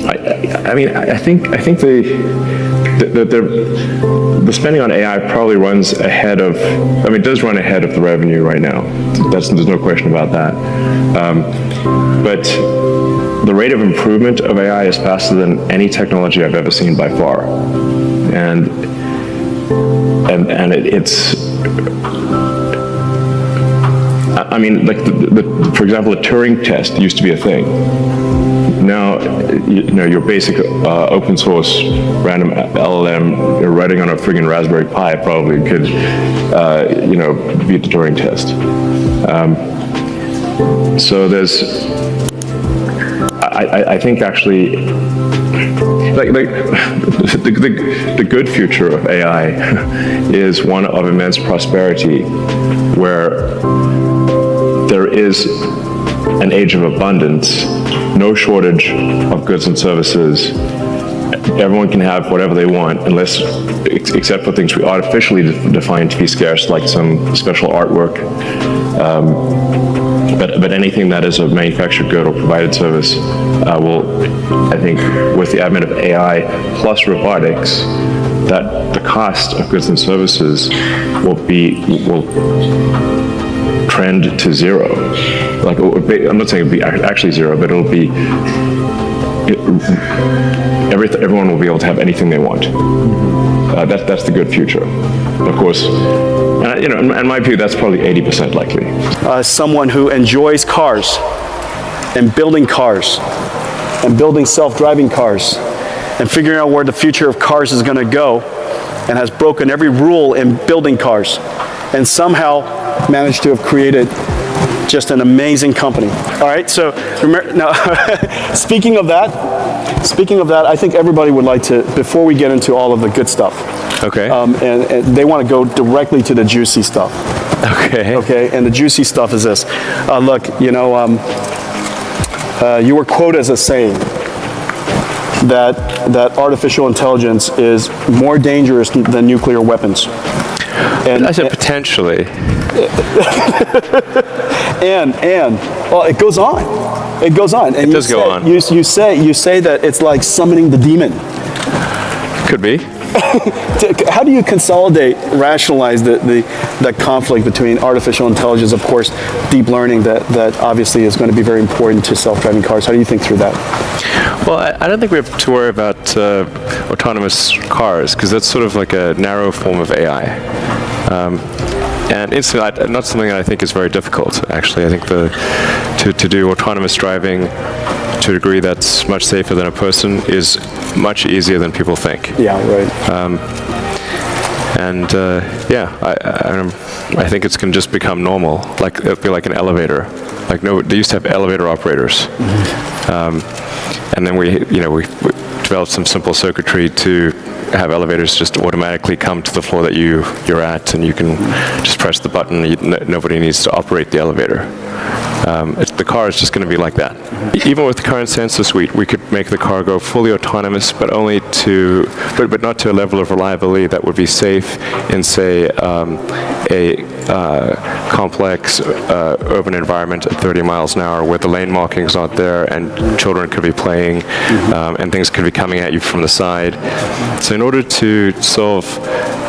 I think the spending on AI probably runs ahead of, it does run ahead of the revenue right now. There's no question about that. But the rate of improvement of AI is faster than any technology I've ever seen by far. And it's, like for example, a Turing test used to be a thing. Now, your basic open source random LLM you're writing on a friggin' Raspberry Pi probably could, beat the Turing test. So there's, I think actually, the good future of AI is one of immense prosperity, where there is an age of abundance, no shortage of goods and services. Everyone can have whatever they want, except for things we artificially define to be scarce, like some special artwork. But anything that is a manufactured good or provided service will, I think, with the advent of AI plus robotics, that the cost of goods and services will trend to zero. Like, I'm not saying it'll be actually zero, but it'll be, everyone will be able to have anything they want. That's the good future. Of course, in my view, that's probably 80% likely. Someone who enjoys cars and building self-driving cars and figuring out where the future of cars is going to go, and has broken every rule in building cars, and somehow managed to have created just an amazing company. All right, so remember, now, speaking of that, I think everybody would like to, before we get into all of the good stuff, okay, and they want to go directly to the juicy stuff. Okay, and the juicy stuff is this. Look, you were quoted as a saying that artificial intelligence is more dangerous than nuclear weapons. And I said potentially. and well, it goes on. It goes on. And it does go on. You say that it's like summoning the demon. Could be. How do you consolidate, rationalize the conflict between artificial intelligence, of course, deep learning that obviously is going to be very important to self-driving cars? How do you think through that? Well, I don't think we have to worry about autonomous cars, because that's sort of like a narrow form of AI. And it's not something that I think is very difficult, actually. I think to do autonomous driving to a degree that's much safer than a person is much easier than people think. Yeah, right. I think it's going to just become normal. Like, it'll be like an elevator. Like, they used to have elevator operators. Mm-hmm. And then we developed some simple circuitry to have elevators just automatically come to the floor that you're at, and you can just press the button. Nobody needs to operate the elevator. The car is just going to be like that. Even with the current sensor suite, we could make the car go fully autonomous, but not to a level of reliability that would be safe in, say, a complex urban environment at 30 miles an hour, where the lane markings aren't there and children could be playing, and things could be coming at you from the side. So in order to solve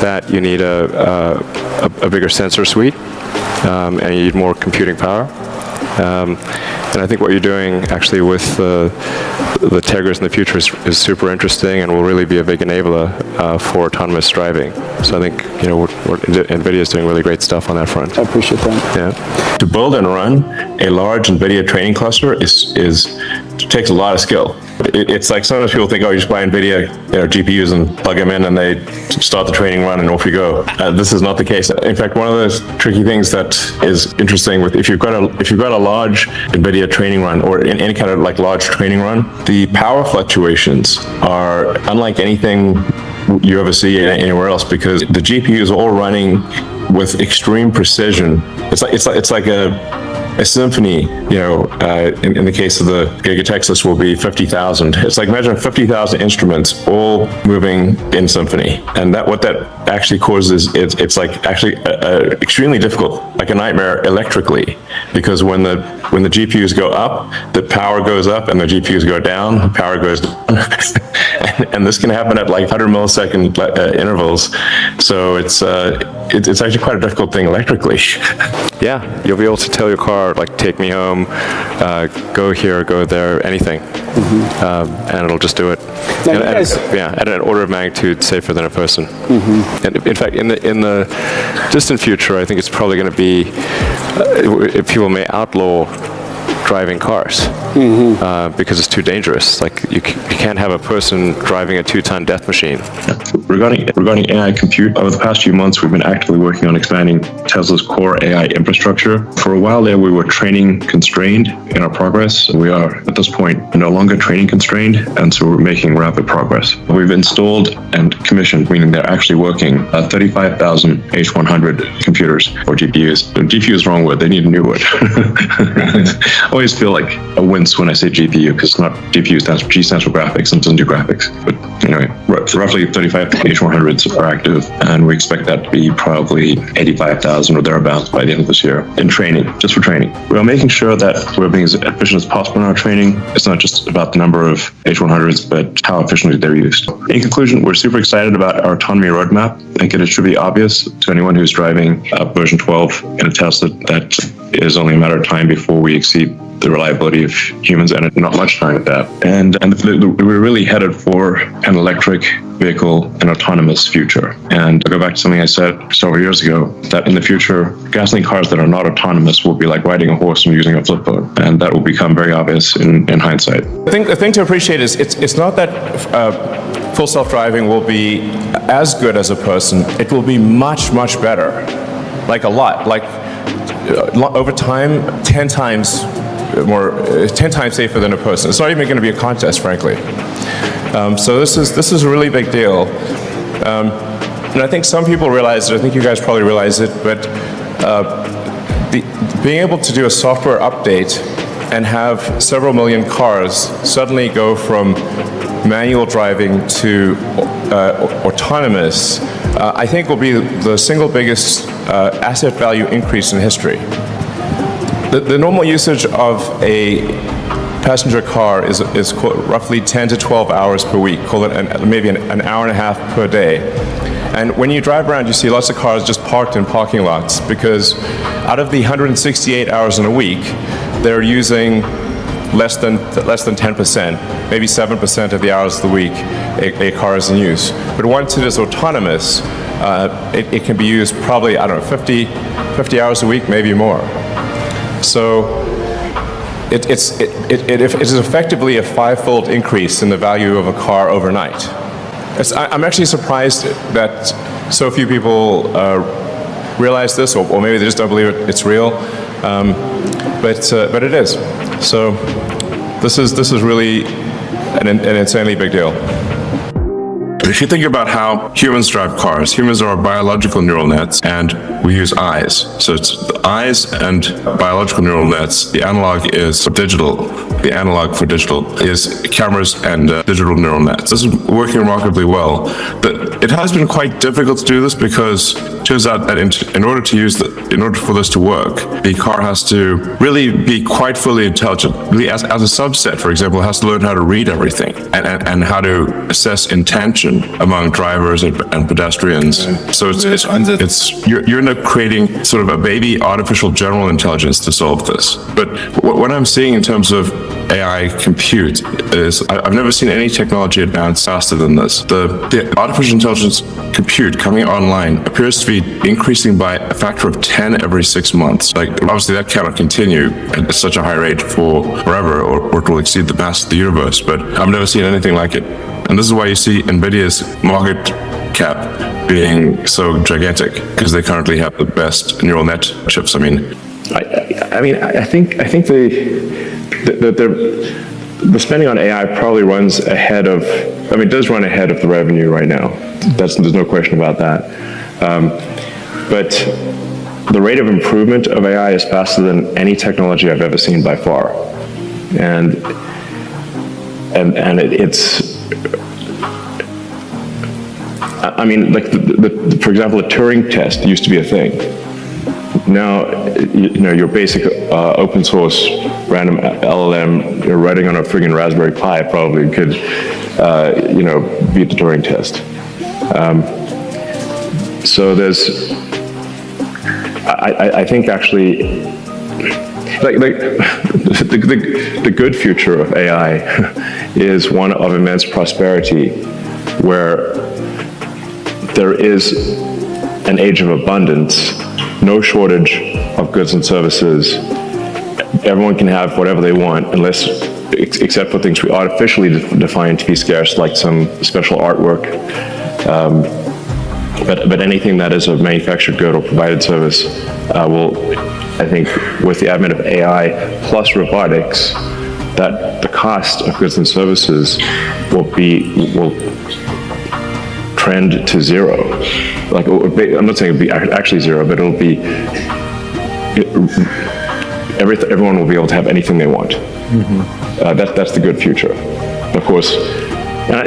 that, you need a bigger sensor suite, and you need more computing power. And I think what you're doing actually with the Tegras in the future is super interesting, and will really be a big enabler for autonomous driving. So I think NVIDIA is doing really great stuff on that front. I appreciate that. Yeah. To build and run a large NVIDIA training cluster takes a lot of skill. It's like sometimes people think, oh, you just buy NVIDIA GPUs and plug them in and they start the training run and off you go. This is not the case. In fact, one of those tricky things that is interesting with if you've got a large NVIDIA training run, or in any kind of like large training run, the power fluctuations are unlike anything you ever see anywhere else, because the GPU is all running with extreme precision. It's like a a symphony, in the case of the Gigatexas will be 50,000. It's like imagine 50,000 instruments all moving in symphony. And what that actually causes, it's like actually extremely difficult, like a nightmare electrically, because when the GPUs go up, the power goes up, and the GPUs go down, the power goes down. and this can happen at like 100 millisecond intervals. So it's actually quite a difficult thing electrically. Yeah, you'll be able to tell your car, like, take me home, go here, go there, anything. And it'll just do it. Now, at an order of magnitude safer than a person. And in fact, in the distant future, I think it's probably going to be, people may outlaw driving cars because it's too dangerous. Like you can't have a person driving a 2-ton death machine. Regarding AI compute, over the past few months, we've been actively working on expanding Tesla's core AI infrastructure. For a while there, we were training constrained in our progress. We are, at this point, no longer training constrained, and so we're making rapid progress. We've installed and commissioned, meaning they're actually working, 35,000 H100 computers or GPUs. GPU is the wrong word, they need a new word. I always feel like a wince when I say GPU, because it's not GPU, G stands for graphics, and it doesn't do graphics. But anyway, roughly 35 H100s are active, and we expect that to be probably 85,000 or thereabouts by the end of this year in training, just for training. We are making sure that we're being as efficient as possible in our training. It's not just about the number of H100s, but how efficiently they're used. In conclusion, we're super excited about our autonomy roadmap. I think it should be obvious to anyone who's driving version 12 in a Tesla that it is only a matter of time before we exceed the reliability of humans, and not much time at that. And we're really headed for an electric vehicle, an autonomous future. And I'll go back to something I said several years ago, that in the future, gasoline cars that are not autonomous will be like riding a horse and using a flip phone. And that will become very obvious in hindsight. I think the thing to appreciate is it's not that full self-driving will be as good as a person. It will be much, much better. Like a lot. Like over time, 10 times safer than a person. It's not even going to be a contest, frankly. So this is a really big deal. And I think some people realize it. I think you guys probably realize it. But being able to do a software update and have several million cars suddenly go from manual driving to autonomous, I think will be the single biggest asset value increase in history. The normal usage of a passenger car is roughly 10 to 12 hours per week, call it maybe an hour and a half per day. And when you drive around, you see lots of cars just parked in parking lots, because out of the 168 hours in a week, they're using less than 10%, maybe 7% of the hours of the week a car is in use. But once it is autonomous, it can be used probably, 50 hours a week, maybe more. So it is effectively a 5-fold increase in the value of a car overnight. I'm actually surprised that so few people realize this, or maybe they just don't believe it's real. But it is. So this is really an insanely big deal. If you think about how humans drive cars, humans are biological neural nets, and we use eyes. So it's the eyes and biological neural nets. The analog is digital. The analog for digital is cameras and digital neural nets. This is working remarkably well. But it has been quite difficult to do this, because it turns out that in order for this to work, the car has to really be quite fully intelligent. Really, as a subset, for example, it has to learn how to read everything and how to assess intention among drivers and pedestrians. So you end up creating sort of a baby artificial general intelligence to solve this. But what I'm seeing in terms of AI compute is I've never seen any technology advance faster than this. The artificial intelligence compute coming online appears to be increasing by a factor of 10 every 6 months. Like, obviously that cannot continue at such a high rate for forever, or it will exceed the mass of the universe, but I've never seen anything like it. And this is why you see NVIDIA's market cap being so gigantic, because they currently have the best neural net chips. I think the spending on AI probably runs ahead of, does run ahead of the revenue right now. There's no question about that. But the rate of improvement of AI is faster than any technology I've ever seen by far. And it's, I mean, like, for example, the Turing test used to be a thing. Now, you know, your basic open source random LLM, you're writing on a friggin' Raspberry Pi probably could, you know, beat the Turing test. So there's, I think actually, like the good future of AI is one of immense prosperity, where there is an age of abundance, no shortage of goods and services. Everyone can have whatever they want, unless, except for things we artificially define to be scarce, like some special artwork. But anything that is a manufactured good or provided service will, I think, with the advent of AI plus robotics, that the cost of goods and services will trend to zero. Like, I'm not saying it'll be actually zero, but it'll be, everyone will be able to have anything they want. Mm-hmm. That's the good future. Of course,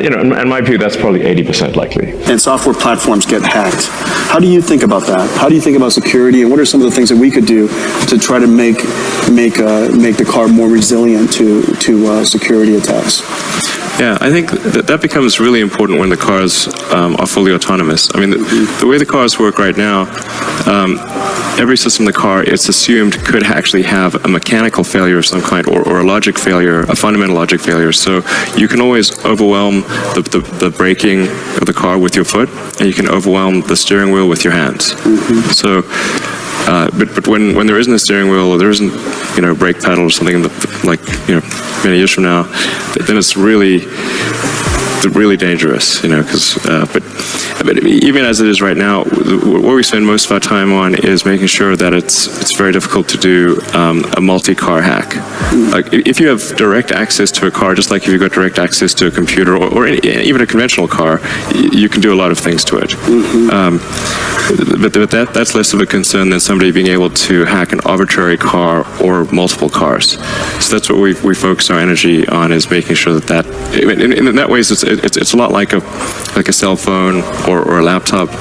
you know, in my view, that's probably 80% likely. And software platforms get hacked. How do you think about that? How do you think about security, and what are some of the things that we could do to try to make the car more resilient to security attacks? Yeah, I think that becomes really important when the cars are fully autonomous. I mean, the way the cars work right now, every system in the car, it's assumed, could actually have a mechanical failure of some kind, or a logic failure, a fundamental logic failure. So you can always overwhelm the braking of the car with your foot, and you can overwhelm the steering wheel with your hands. Mm-hmm. So, but when there isn't a steering wheel, or there isn't, you know, a brake pedal or something, like, you know, many years from now, then it's really dangerous, you know, because, but even as it is right now, what we spend most of our time on is making sure that it's very difficult to do a multi-car hack. Like, if you have direct access to a car, just like if you've got direct access to a computer, or even a conventional car, you can do a lot of things to it. Mm-hmm. But that's less of a concern than somebody being able to hack an arbitrary car or multiple cars. So that's what we focus our energy on, is making sure that in that ways it's a lot like a cell phone or a laptop.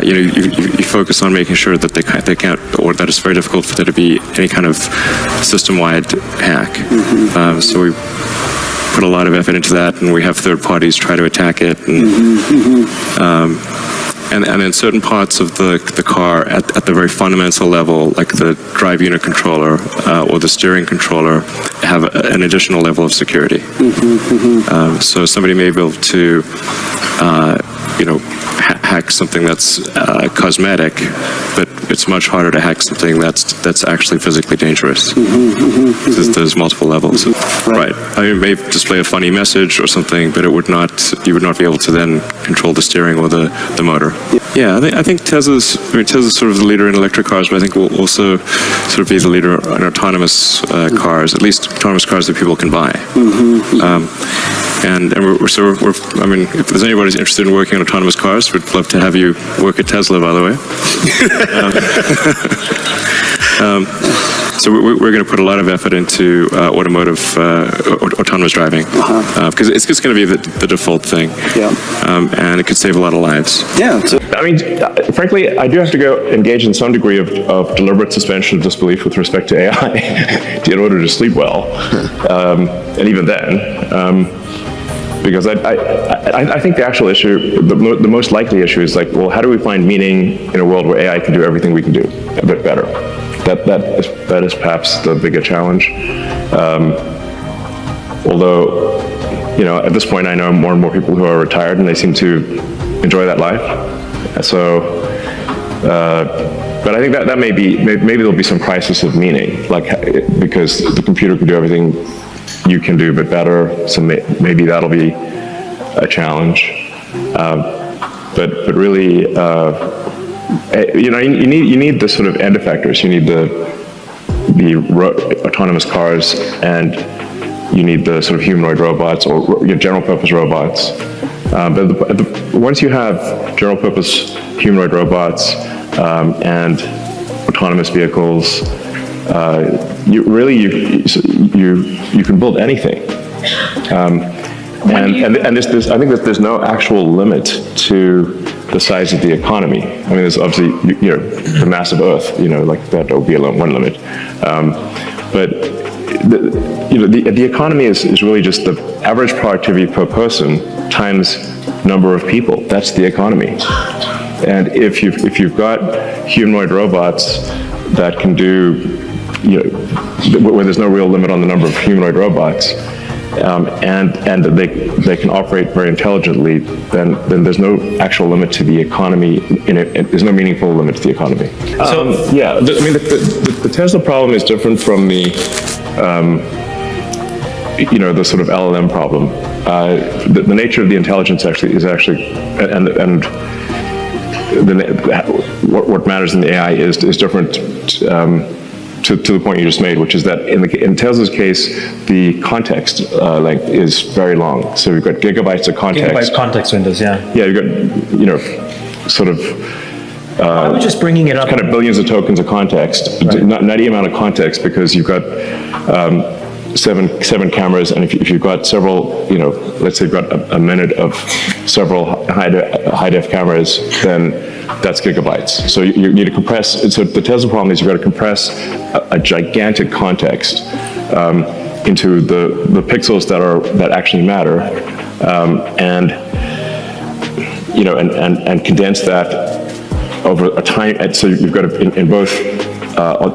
You know, you focus on making sure that they can't, or that it's very difficult for there to be any kind of system-wide hack. Mm-hmm. So we put a lot of effort into that, and we have third parties try to attack it. And, and then certain parts of the car at the very fundamental level, like the drive unit controller or the steering controller, have an additional level of security. So somebody may be able to, you know, hack something that's cosmetic, but it's much harder to hack something that's actually physically dangerous. Because there's multiple levels. Right. I mean, it may display a funny message or something, but you would not be able to then control the steering or the motor. Yeah, I think Tesla's sort of the leader in electric cars, but I think we'll also sort of be the leader in autonomous cars, at least autonomous cars that people can buy. And we're, I mean, if there's anybody who's interested in working on autonomous cars, we'd love to have you work at Tesla, by the way. So we're going to put a lot of effort into automotive autonomous driving, because it's just going to be the default thing. Yeah. And it could save a lot of lives. Yeah. I mean, frankly, I do have to go engage in some degree of deliberate suspension of disbelief with respect to AI in order to sleep well, and even then. Because I think the actual issue, the most likely issue, is like, well, how do we find meaning in a world where AI can do everything we can do, a bit better? That is perhaps the bigger challenge. Although, you know, at this point, I know more and more people who are retired, and they seem to enjoy that life. So, but I think that maybe there'll be some crisis of meaning, like, because the computer can do everything you can do, but better. So maybe that'll be a challenge. But really, you know, you need the sort of end effectors. You need the autonomous cars, and you need the sort of humanoid robots, or general purpose robots. But once you have general purpose humanoid robots and autonomous vehicles. You can build anything. And I think that there's no actual limit to the size of the economy. I mean, there's obviously, the mass of Earth, like that will be one limit. But the economy is really just the average productivity per person times number of people. That's the economy. And if you've got humanoid robots that can do, where there's no real limit on the number of humanoid robots, and they can operate very intelligently, then there's no actual limit to the economy. There's no meaningful limit to the economy. The Tesla problem is different from the the sort of LLM problem. The nature of the intelligence what matters in the AI is different. To the point you just made, which is that in Tesla's case, the context length is very long. So we've got gigabytes of context. Gigabyte context windows, yeah. Yeah, you've got, sort of, I was just bringing it up. kind of billions of tokens of context, Right. nutty amount of context, because you've got seven cameras, and if you've got several, let's say you've got a minute of several high-def cameras, then that's gigabytes. So you need to compress. So the Tesla problem is you've got to compress a gigantic context into the pixels that actually matter, and condense that over a time. So you've got to in both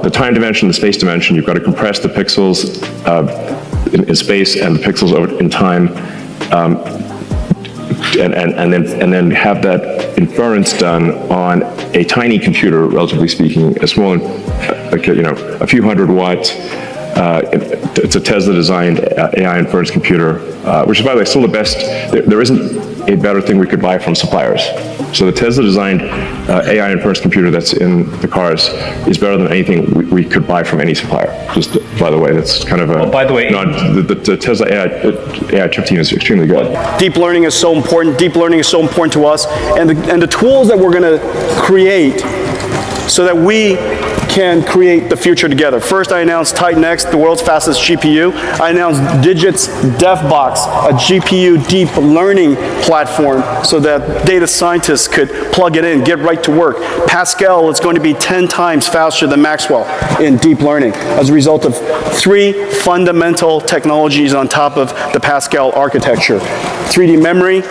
the time dimension, the space dimension. You've got to compress the pixels in space and the pixels over in time. And then have that inference done on a tiny computer, relatively speaking, a small, a few hundred watts. It's a Tesla-designed AI inference computer, which is, by the way, still the best. There isn't a better thing we could buy from suppliers. So the Tesla-designed AI inference computer that's in the cars is better than anything we could buy from any supplier. Just by the way, that's kind of a. By the way, the Tesla AI chip team is extremely good. Deep learning is so important. Deep learning is so important to us, and the tools that we're going to create so that we can create the future together. First, I announced Titan X, the world's fastest GPU. I announced Digit's DevBox, a GPU deep learning platform so that data scientists could plug it in, get right to work. Pascal is going to be 10 times faster than Maxwell in deep learning as a result of 3 fundamental technologies on top of the Pascal architecture: 3D memory,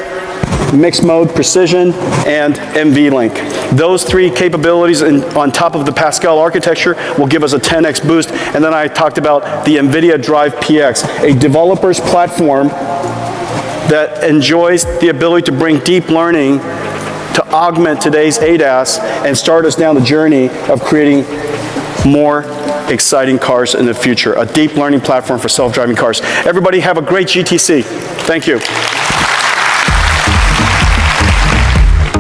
mixed mode precision, and NVLink. Those 3 capabilities on top of the Pascal architecture will give us a 10x boost. And then I talked about the NVIDIA Drive PX, a developer's platform that enjoys the ability to bring deep learning to augment today's ADAS and start us down the journey of creating more exciting cars in the future. A deep learning platform for self-driving cars. Everybody have a great GTC. Thank you.